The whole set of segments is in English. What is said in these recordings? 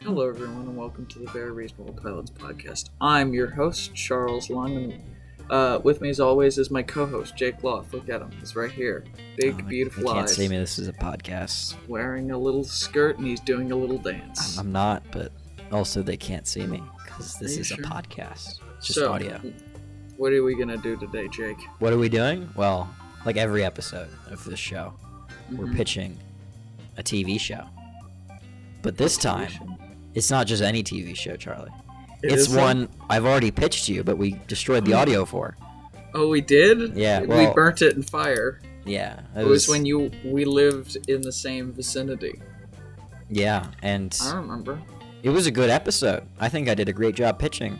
Hello, everyone, and welcome to the Very Reasonable Pilots podcast. I'm your host, Charles Long, and with me, as always, is my co-host, Jake Loth. Look at him; he's right here. Big, beautiful eyes. You can't see me. This is a podcast. Wearing a little skirt, and he's doing a little dance. I'm not, but also they can't see me because this is sure? a podcast. It's just audio. What are we gonna do today, Jake? What are we doing? Well, like every episode of this show, we're pitching a TV show. But this time, it's not just any TV show, Charlie. It's one I've already pitched to you, but we destroyed the audio for. Oh, we did? Yeah, well, we burnt it in fire. Yeah. It was when we lived in the same vicinity. Yeah, and I remember. It was a good episode. I think I did a great job pitching.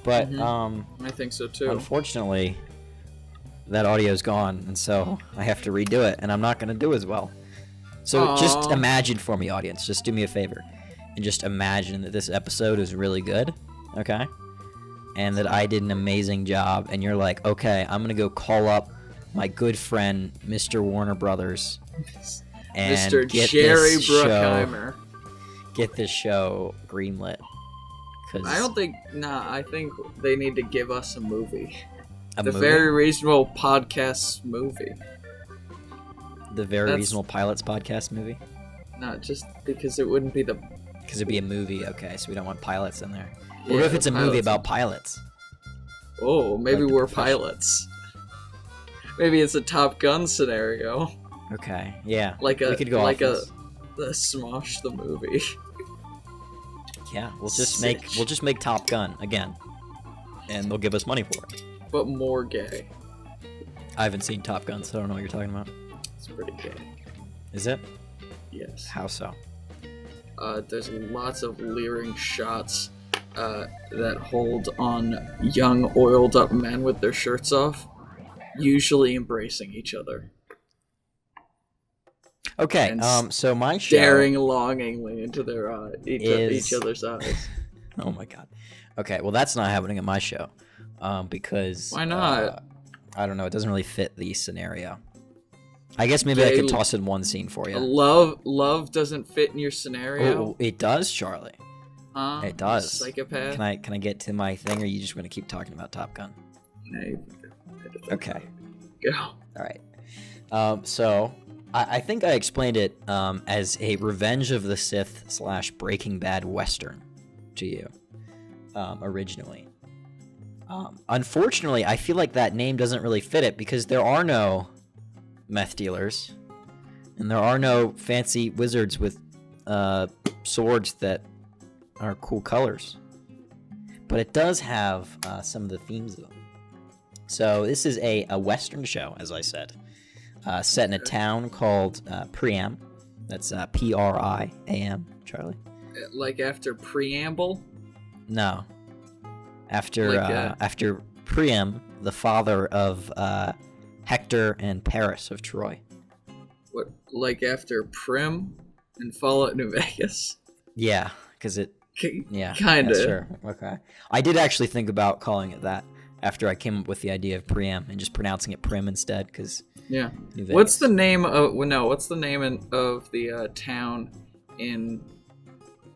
But I think so too. Unfortunately, that audio's gone, and so I have to redo it, and I'm not going to do as well. So just imagine for me, audience. Just do me a favor. And just imagine that this episode is really good, okay? And that I did an amazing job, and you're like, okay, I'm going to go call up my good friend, Mr. Warner Brothers, and Mr. Jerry Bruckheimer. Get this show greenlit. I think they need to give us a movie. The Very Reasonable Podcast movie. The Very Reasonable Pilots podcast movie? Not just because it wouldn't be the... Because it'd be a movie, okay, so we don't want pilots in there. What if it's a movie about pilots? Oh, maybe we're pilots. Maybe it's a Top Gun scenario. Okay, yeah. We could go like the Smosh the movie. Yeah, we'll just make Top Gun again, and they'll give us money for it. But more gay. I haven't seen Top Gun, so I don't know what you're talking about. It's pretty gay. Is it? Yes. How so? There's lots of leering shots that hold on young, oiled-up men with their shirts off, usually embracing each other. Okay, so my show... Staring longingly into their each other's eyes. Oh my god. Okay, well that's not happening at my show, because... Why not? I don't know, it doesn't really fit the scenario. I guess maybe I could toss in one scene for you. Love doesn't fit in your scenario? Oh, it does, Charlie. It does. Psychopath? Can I get to my thing, or are you just going to keep talking about Top Gun? No. Okay. Go. Alright. So... I think I explained it as a Revenge of the Sith / Breaking Bad Western to you originally. Unfortunately, I feel like that name doesn't really fit it because there are no meth dealers and there are no fancy wizards with swords that are cool colors. But it does have some of the themes of them. So this is a Western show, as I said. Set in a town called Priam. That's Priam, Charlie. Like after preamble? No. After Priam, the father of Hector and Paris of Troy. What? Like after Prim and Fallout New Vegas? Yeah, because it... Yeah, kind of. Yeah, sure. Okay. I did actually think about calling it that after I came up with the idea of Priam and just pronouncing it Prim instead, because... Yeah. What's the name of the town in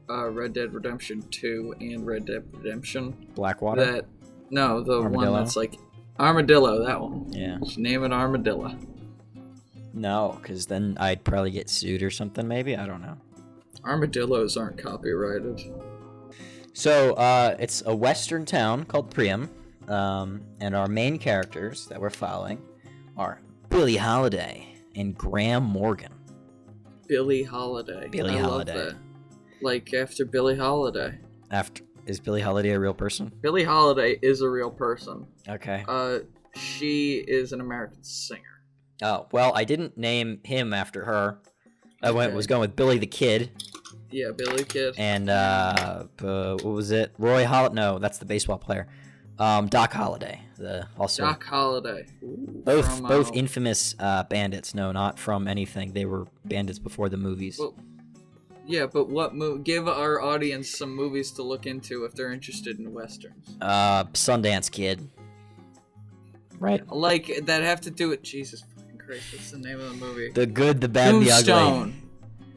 Red Dead Redemption 2 and Red Dead Redemption? Blackwater? The Armadillo? one that's like Armadillo, that one. Yeah. Just name it Armadillo. No, because then I'd probably get sued or something, maybe? I don't know. Armadillos aren't copyrighted. So, it's a western town called Priam, and our main characters that we're following are Billie Holiday and Graham Morgan. Billie Holiday. I love that. Like after Billie Holiday. Is Billie Holiday a real person? Billie Holiday is a real person. Okay. She is an American singer. Oh, well, I didn't name him after her. I was going with Billy the Kid. Yeah, Billy Kid. And what was it? Roy Holiday? No, that's the baseball player. Doc Holliday, Doc Holliday. Ooh, both infamous bandits. No, not from anything. They were bandits before the movies. Well, yeah, but give our audience some movies to look into if they're interested in westerns. Sundance Kid. Right. Like that have to do with Jesus fucking Christ. What's the name of the movie? The Good, the Bad, the Ugly.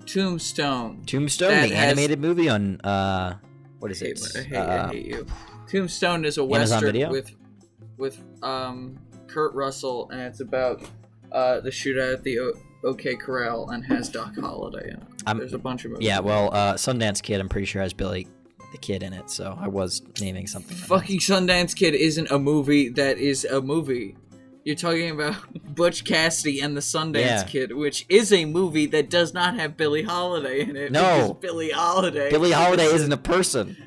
Tombstone. Tombstone, That the has- animated movie on what is it? I hate you. Tombstone is a Amazon western Video? with Kurt Russell, and it's about the shootout at the OK Corral, and has Doc Holliday in it. There's a bunch of movies. Yeah, well, Sundance Kid, I'm pretty sure has Billy the Kid in it, so I was naming something. Fucking Sundance Kid isn't a movie that is a movie. You're talking about Butch Cassidy and the Sundance Kid, which is a movie that does not have Billie Holiday in it. No. Billie Holiday. Billie Holiday isn't a person.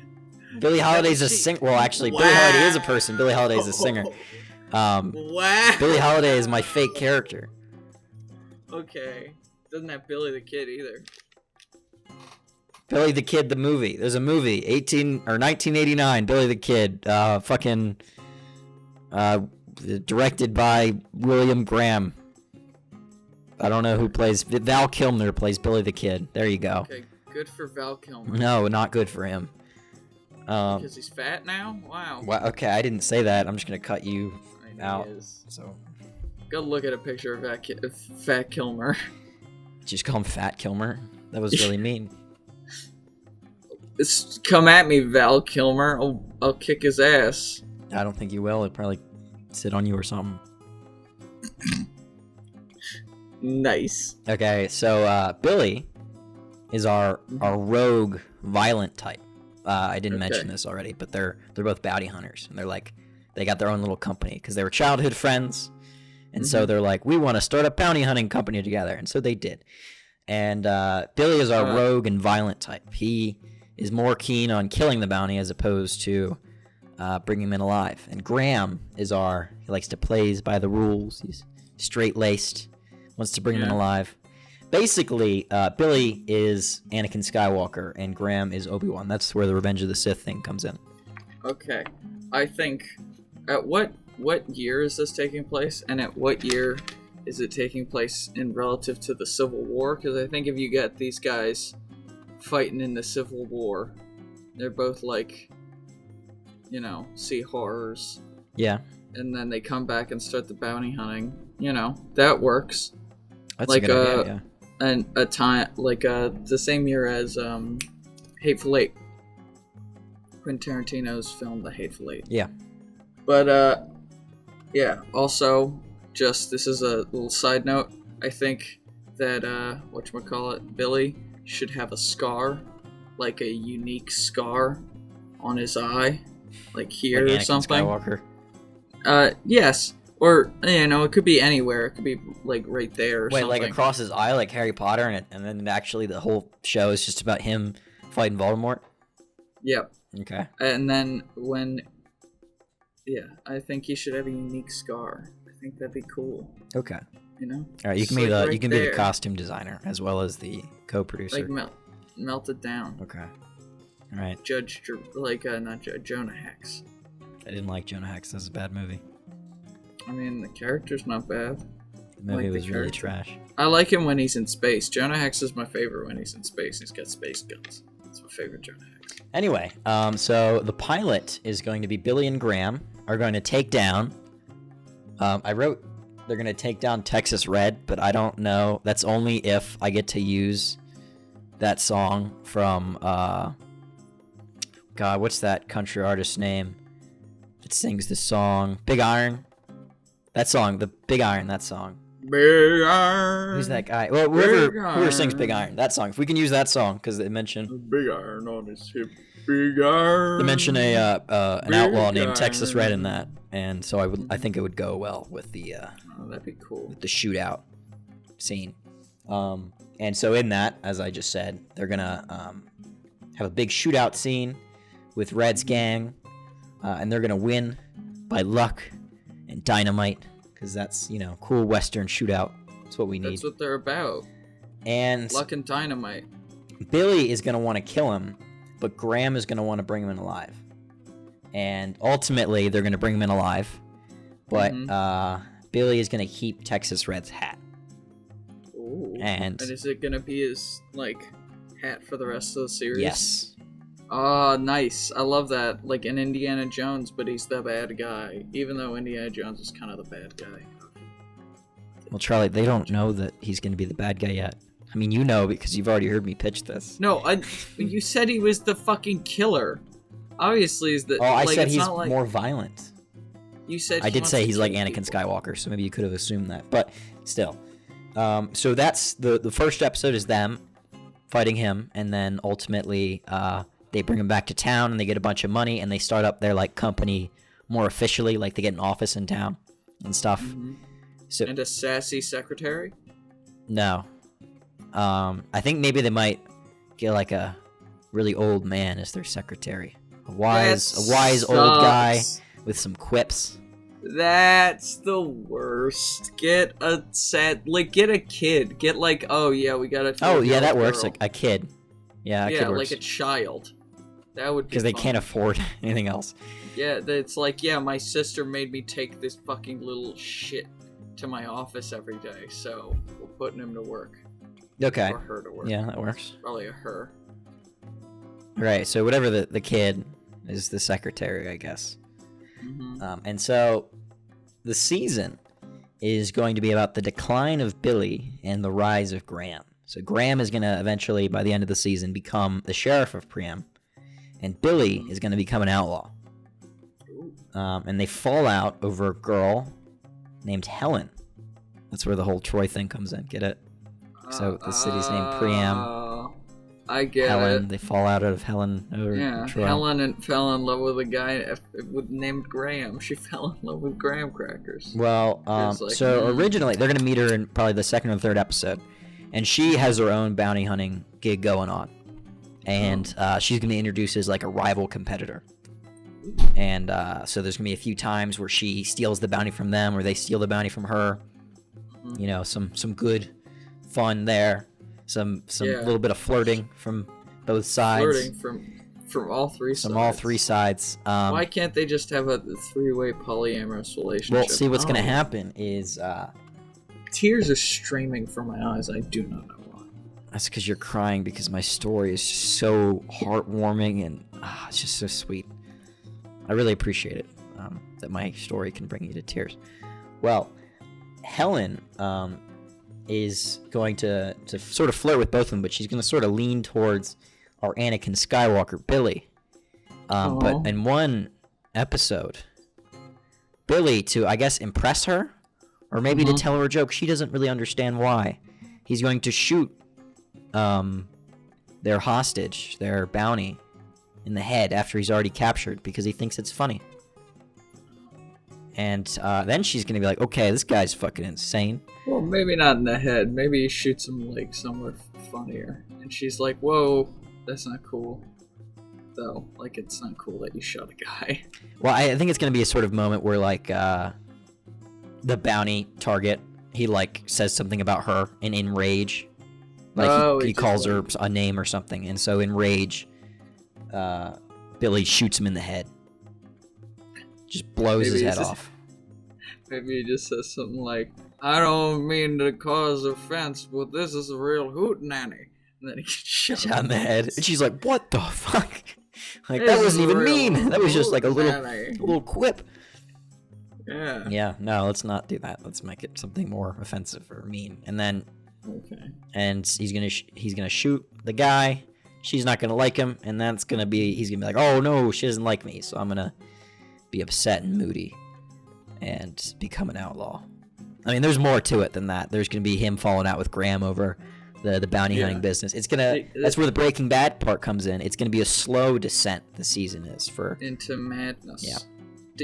Billie Holiday's a singer. Well, actually, Billie Holiday is a person. Billie Holiday's a singer. Wow. Billie Holiday is my fake character. Okay. Doesn't have Billy the Kid either. Billy the Kid, the movie. There's a movie, 1989. Billy the Kid, directed by William Graham. I don't know who plays. Val Kilmer plays Billy the Kid. There you go. Okay, good for Val Kilmer. No, not good for him. Because he's fat now? Wow. Well, okay, I didn't say that. I'm just gonna cut you out. So, go look at a picture of Fat Kilmer. Just call him Fat Kilmer. That was really mean. Come at me, Val Kilmer. I'll kick his ass. I don't think you will. He'll probably sit on you or something. Nice. Okay, so Billy is our rogue, violent type. I didn't mention this already, but they're both bounty hunters, and they got their own little company because they were childhood friends, and so they're like, we want to start a bounty hunting company together, and so they did. And Billy is our rogue and violent type. He is more keen on killing the bounty as opposed to bringing him in alive. And Graham is he likes to play by the rules. He's straight-laced, wants to bring him in alive. Basically, Billy is Anakin Skywalker, and Graham is Obi-Wan. That's where the Revenge of the Sith thing comes in. Okay. I think, at what year is this taking place, and at what year is it taking place in relative to the Civil War? Because I think if you get these guys fighting in the Civil War, they're both like, see horrors. Yeah. And then they come back and start the bounty hunting. That works. That's a good idea, yeah. And a time the same year as Hateful Eight. Quentin Tarantino's film The Hateful Eight. Yeah. But yeah. Also, just this is a little side note. I think that Billy should have a scar, like a unique scar on his eye, like here like or Anakin something. Skywalker. Yes. Or, it could be anywhere. It could be, like, right there or something. Wait, like across his eye, like Harry Potter, and then actually the whole show is just about him fighting Voldemort? Yep. Okay. And then I think he should have a unique scar. I think that'd be cool. Okay. All right, you can be the costume designer as well as the co-producer. Like, melt it down. Okay. All right. Jonah Hex. I didn't like Jonah Hex. That's a bad movie. I mean, the character's not bad. The movie was really trash. I like him when he's in space. Jonah Hex is my favorite when he's in space. He's got space guns. That's my favorite Jonah Hex. Anyway, so the pilot is going to be Billy and Graham are going to take down... I wrote they're going to take down Texas Red, but I don't know. That's only if I get to use that song from... God, what's that country artist's name? It sings the song Big Iron. That song, the Big Iron, that song. Big Iron. Who's that guy? Well, whoever sings Big Iron, that song. If we can use that song, because they mention Big Iron on his hip. Big Iron. They mention an outlaw named Texas Red in that, and so I think it would go well with the that'd be cool. with the shootout scene. And so in that, as I just said, they're gonna have a big shootout scene with Red's gang, and they're gonna win by luck and dynamite, because that's, cool Western shootout. That's what we need. That's what they're about. And luck and dynamite. Billy is going to want to kill him, but Graham is going to want to bring him in alive. And ultimately, they're going to bring him in alive, but Billy is going to keep Texas Red's hat. Ooh. And is it going to be his, hat for the rest of the series? Yes. Oh, nice. I love that. Like in Indiana Jones, but he's the bad guy. Even though Indiana Jones is kind of the bad guy. Well, Charlie, they don't know that he's going to be the bad guy yet. I mean, you know because you've already heard me pitch this. No, you said he was the fucking killer. Obviously, is the. Oh, I like, said it's he's not like, more violent. You said I did say he's like kill Anakin people. Skywalker, so maybe you could have assumed that. But still. So that's the first episode is them fighting him, and then ultimately they bring him back to town, and they get a bunch of money, and they start up their like company more officially, like they get an office in town and stuff. Mm-hmm. So And a sassy secretary. no, I think maybe they might get like a really old man as their secretary, a wise old guy with some quips. That's the worst. Get a kid. Get like, oh yeah, we got a. Oh yeah, that works. girl. Like a kid. Yeah, a kid Yeah, works. like a child. That would be Because they fun. can't afford anything else. Yeah, it's like, yeah, my sister made me take this fucking little shit to my office every day, so we're putting him to work. Okay. Or her to work. Yeah, that works. Probably a her. Right, so whatever the kid is the secretary, I guess. Mm-hmm. And so the season is going to be about the decline of Billy and the rise of Graham. So Graham is going to eventually, by the end of the season, become the sheriff of Priam, and Billy is going to become an outlaw. And they fall out over a girl named Helen. That's where the whole Troy thing comes in. Get it? So the city's named Priam. I get Helen. it. They fall out of Helen over Yeah, Troy. Helen fell in love with a guy named Graham. She fell in love with graham crackers. Well, It's like, so originally they're gonna meet her in probably the second or third episode, and she has her own bounty hunting gig going on, and she's gonna be introduced as like a rival competitor, and so there's gonna be a few times where she steals the bounty from them, or they steal the bounty from her. You know, some good fun there, some little bit of flirting from both sides. Flirting from all three sides. From all three sides. Why can't they just have a three-way polyamorous relationship? Well, see, what's gonna Oh. happen is Tears are streaming from my eyes. I do not know why. that's because you're crying because my story is so heartwarming and it's just so sweet. I really appreciate it that my story can bring you to tears. Well, Helen is going to sort of flirt with both of them, but she's going to sort of lean towards our Anakin Skywalker, Billy. But in one episode, Billy, to, I guess, impress her, or maybe to tell her a joke, she doesn't really understand why. He's going to shoot their hostage, their bounty, in the head after he's already captured because he thinks it's funny. And then she's going to be like, okay, this guy's fucking insane. Well, maybe not in the head. Maybe he shoots him like somewhere funnier. And she's like, whoa, that's not cool. Though, like, it's not cool that you shot a guy. Well, I think it's going to be a sort of moment where, like, the bounty target, he, like, says something about her, and in rage, like, he calls her a name or something. And so in rage, Billy shoots him in the head. Just blows his head off. Maybe he just says something like, I don't mean to cause offense, but this is a real hootenanny. And then he gets shot in the head. And she's like, what the fuck? Like, This that is wasn't even real mean. That was just like a hootenanny. little quip. Yeah. Yeah, no, let's not do that. Let's make it something more offensive or mean. And then, and he's gonna shoot the guy. She's not gonna like him, and he's gonna be like, oh no, she doesn't like me, so I'm gonna be upset and moody and become an outlaw. I mean, there's more to it than that. There's gonna be him falling out with Graham over the bounty hunting business. It's gonna that's where the Breaking Bad part comes in. It's gonna be a slow descent. The season is for into madness. Yeah.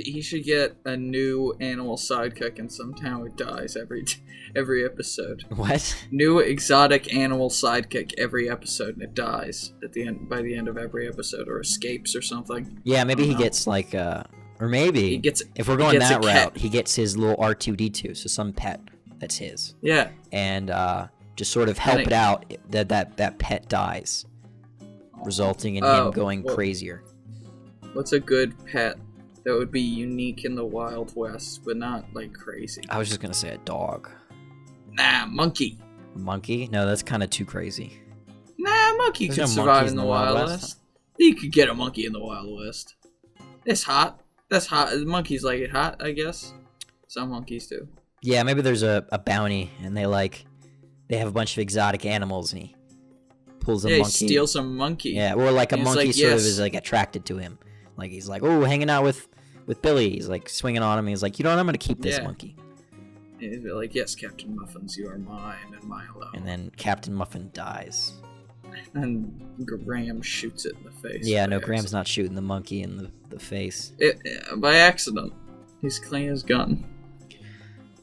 He should get a new animal sidekick, and somehow it dies every episode. What? New exotic animal sidekick every episode, and it dies at the end by the end of every episode, or escapes or something. Yeah, maybe he gets like or maybe he gets, if we're going that route, he gets his little R2D2, so some pet that's his. Yeah. And just sort of help it out that pet dies, resulting in him going crazier. What's a good pet that would be unique in the Wild West, but not, like, crazy? I was just gonna say a dog. Nah, monkey. Monkey? No, that's kind of too crazy. Nah, monkey could survive in the Wild West. You could get a monkey in the Wild West. It's hot. That's hot. Monkeys like it hot, I guess. Some monkeys do. Yeah, maybe there's a bounty, and they, like, they have a bunch of exotic animals, and he pulls a Yeah, monkey. he steals a monkey. Yeah, or like a And he's monkey like, sort of "Yes." is like attracted to him. Like he's like, oh, hanging out with Billy. He's like swinging on him. He's like, you know what? I'm gonna keep this Yeah. monkey. And he's like, "Yes, Captain Muffins, you are mine and mine alone." And then Captain Muffin dies. And Graham shoots it in the face. Yeah, by no, Graham's accident. not shooting the monkey in the face. By accident. He's cleaning his gun.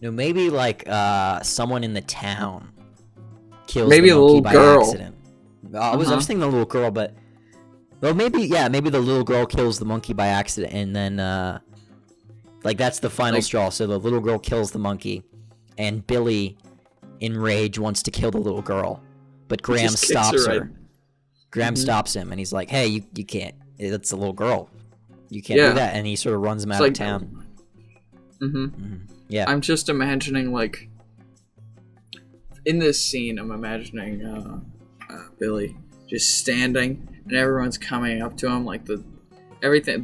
No, maybe like someone in the town kills Maybe the a monkey little by girl. accident. I was thinking the little girl, but well, maybe the little girl kills the monkey by accident, and then like that's the final straw. So the little girl kills the monkey, and Billy, in rage, wants to kill the little girl, but Graham just kicks stops her her. right- Graham stops him, and he's like, "Hey, you can't. It's a little girl. You can't do that." And he sort of runs him out of town. Yeah. I'm just imagining, like, in this scene, I'm imagining Billy just standing, and everyone's coming up to him, like the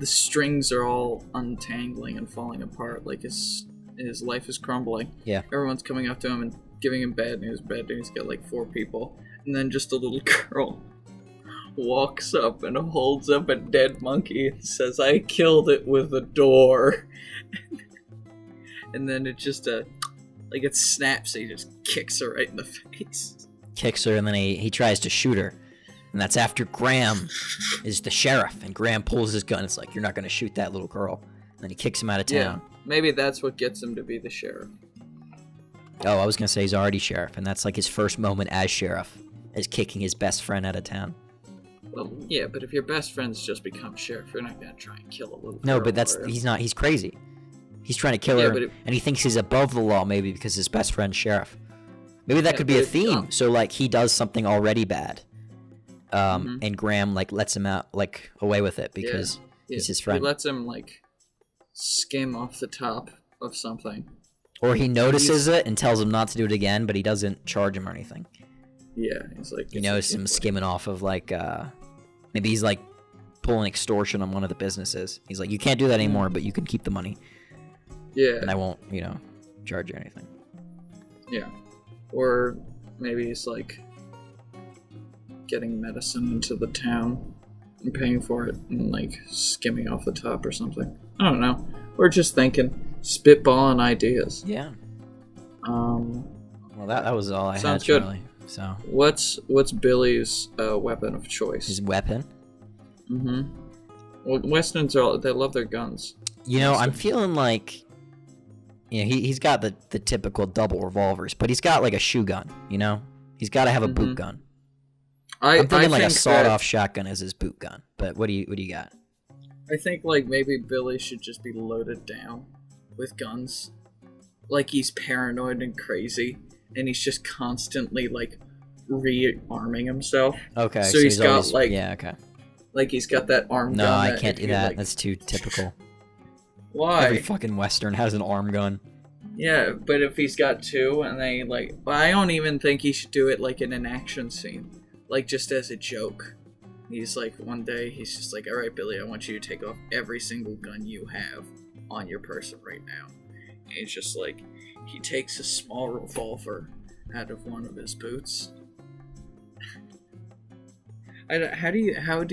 strings are all untangling and falling apart, like his life is crumbling. Yeah. Everyone's coming up to him and giving him bad news. He's got like 4 people, and then just a little girl walks up and holds up a dead monkey and says, "I killed it with a door." And then it just like it snaps. He just kicks her right in the face. Kicks her, and then he tries to shoot her, and that's after Graham is the sheriff, and Graham pulls his gun. It's like, you're not going to shoot that little girl. And then he kicks him out of town. Yeah, maybe that's what gets him to be the sheriff. Oh, I was going to say he's already sheriff, and that's like his first moment as sheriff, is kicking his best friend out of town. Well, yeah, but if your best friends just become sheriff, you're not going to try and kill a little girl. No, but he's crazy. He's trying to kill her, and he thinks he's above the law, maybe because his best friend's sheriff. Maybe that could be a theme. So, like, he does something already bad, and Graham, like, lets him out, like, away with it because he's his friend. He lets him, like, skim off the top of something. Or he notices it and tells him not to do it again, but he doesn't charge him or anything. Yeah, he's like... You notice him skimming off of, like, maybe he's, like, pulling extortion on one of the businesses. He's like, you can't do that anymore, but you can keep the money. Yeah. And I won't, charge you anything. Yeah. Or maybe he's, like, getting medicine into the town and paying for it and, like, skimming off the top or something. I don't know. We're just thinking, spitballing ideas. Yeah. Well, that was all I Sounds had, good. Charlie. So What's Billy's weapon of choice? his weapon. Well, Westerns they love their guns. I'm feeling like, he's got the typical double revolvers, but he's got like a shoe gun. He's got to have a boot gun. I'm thinking like a sawed-off shotgun as his boot gun. But what do you got? I think like maybe Billy should just be loaded down with guns. Like he's paranoid and crazy, and he's just constantly like rearming himself. Okay, so he's got always, like okay. Like he's got that arm No, gun. I that can't if do you, that. like- That's too typical. Why? Every fucking Western has an arm gun. Yeah, but if he's got 2 and they like, well, I don't even think he should do it like in an action scene, like just as a joke. He's like, one day he's just like, all right, Billy, I want you to take off every single gun you have on your person right now. And he's just like, he takes a small revolver out of one of his boots. How do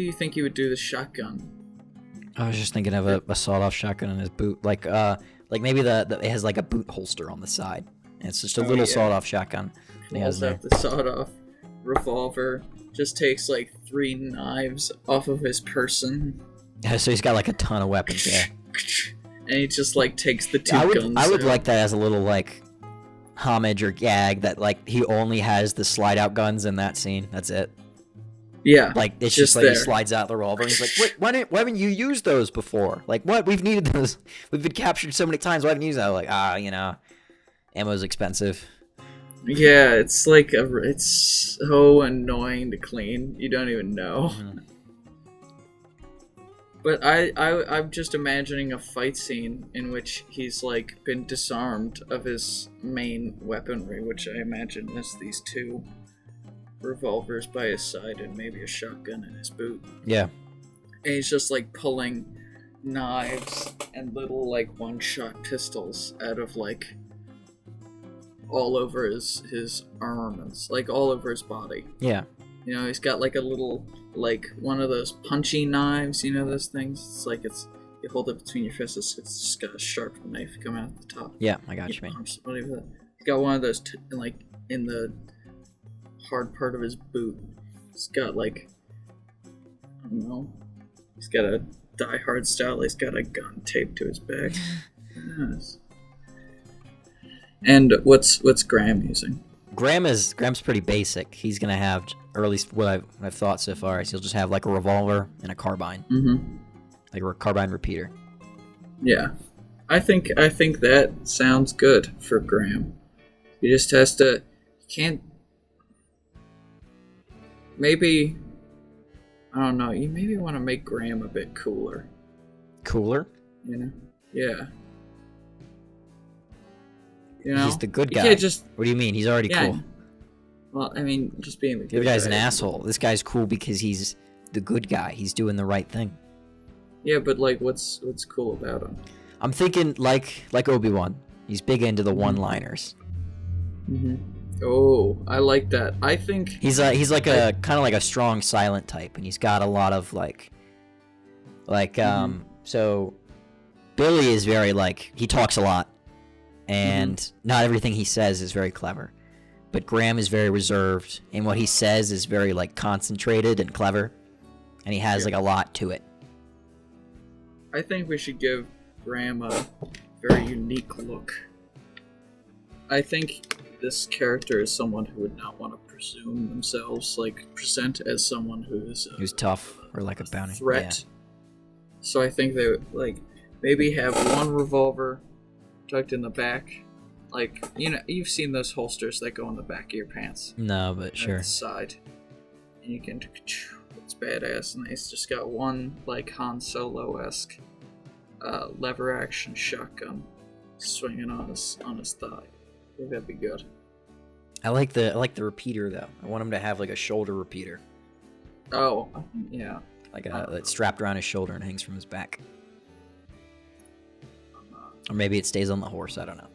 you think he would do the shotgun? I was just thinking of a sawed-off shotgun in his boot, like maybe it has like a boot holster on the side, and it's just a little sawed-off shotgun. He has Pulls out the sawed-off revolver. Just takes like 3 knives off of his person. Yeah, so he's got like a ton of weapons there. And he just like takes the 2 guns. I would out. like that as a little like homage or gag that like he only has the slide-out guns in that scene. That's it. Yeah. Like it's just just like there. he slides out the revolver and he's like, why haven't you used those before? Like what? We've needed those. We've been captured so many times. Why haven't you used that? Like ammo's expensive. Yeah, it's like it's so annoying to clean. You don't even know. Mm-hmm. But I'm just imagining a fight scene in which he's like been disarmed of his main weaponry, which I imagine is these 2 revolvers by his side and maybe a shotgun in his boot. Yeah. And he's just like pulling knives and little like one-shot pistols out of like all over his arm and like all over his body. Yeah. You know, he's got like a little, like one of those punchy knives. You know those things? It's like you hold it between your fists. It's just got a sharp knife coming out the top. Yeah, I got you, man. Somebody with it. He's got one of those like in the hard part of his boot. He's got like, I don't know. He's got a Die Hard style. He's got a gun taped to his back. Yes. And what's Graham using? Graham's pretty basic. He's gonna have, or at least what I've thought so far, is he'll just have like a revolver and a carbine, like a carbine repeater. Yeah, I think that sounds good for Graham. He just has to. Can't. Maybe. I don't know. You maybe want to make Graham a bit cooler. Cooler? You know? Yeah. You know? He's the good guy. You can't just. What do you mean? He's already cool. Well, I mean, just being the The good other guy's guy. an asshole. This guy's cool because he's the good guy. He's doing the right thing. Yeah, but like, what's cool about him? I'm thinking like Obi-Wan. He's big into the one-liners. Oh, I like that. I think He's like a kind of like a strong silent type, and he's got a lot of like so Billy is very like, he talks a lot, and not everything he says is very clever. But Graham is very reserved, and what he says is very like concentrated and clever, and he has like a lot to it. I think we should give Graham a very unique look. I think this character is someone who would not want to presume themselves, like present as someone who's tough or like a bounty threat. Yeah. So I think they would like maybe have one revolver tucked in the back. Like, you know, you've seen those holsters that go in the back of your pants. No, but sure. At the side. And you can, it's badass. And he's just got one, like, Han Solo-esque lever action shotgun swinging on his thigh. I think that'd be good. I like the repeater though. I want him to have like a shoulder repeater. Oh, yeah. Like that's strapped around his shoulder and hangs from his back. Or maybe it stays on the horse. I don't know.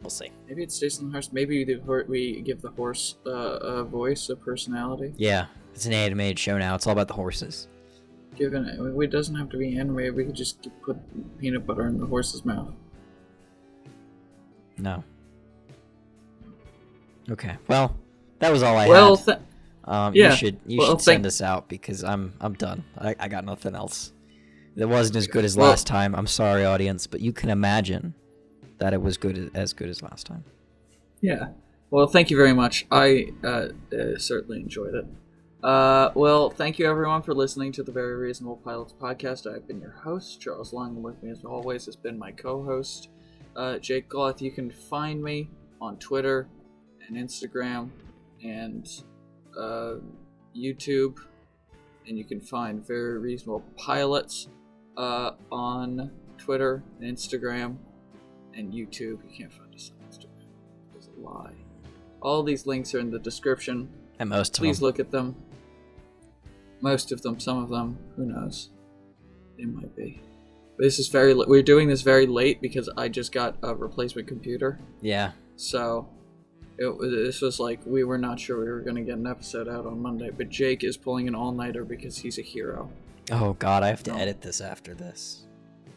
We'll see. Maybe it stays on the horse. Maybe we give the horse a voice, a personality. Yeah, it's an animated show now. It's all about the horses. It doesn't have to be animated. We could just put peanut butter in the horse's mouth. No. Okay. Well, that was all I had. Yeah. You should send us out because I'm done. I got nothing else. It wasn't as good as last time. I'm sorry, audience, but you can imagine that it was as good as last time. Yeah. Well, thank you very much. I certainly enjoyed it. Well, thank you everyone for listening to the Very Reasonable Pilots podcast. I've been your host, Charles Long, and with me as always has been my co-host, Jake Gloth. You can find me on Twitter and Instagram and YouTube, and you can find Very Reasonable Pilots on Twitter and Instagram and YouTube. You can't find us on Instagram. It's a lie. All these links are in the description. And most of them. Please look at them. Most of them, some of them, who knows? They might be. But this is we're doing this very late because I just got a replacement computer. Yeah. So this was like, we were not sure we were going to get an episode out on Monday, but Jake is pulling an all-nighter because he's a hero. Oh God, I have to edit this after this.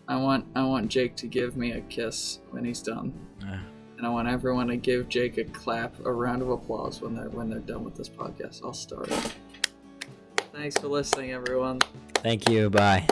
I want Jake to give me a kiss when he's done. And I want everyone to give Jake a clap, a round of applause when they're done with this podcast. I'll start. Thanks for listening, everyone. Thank you. Bye.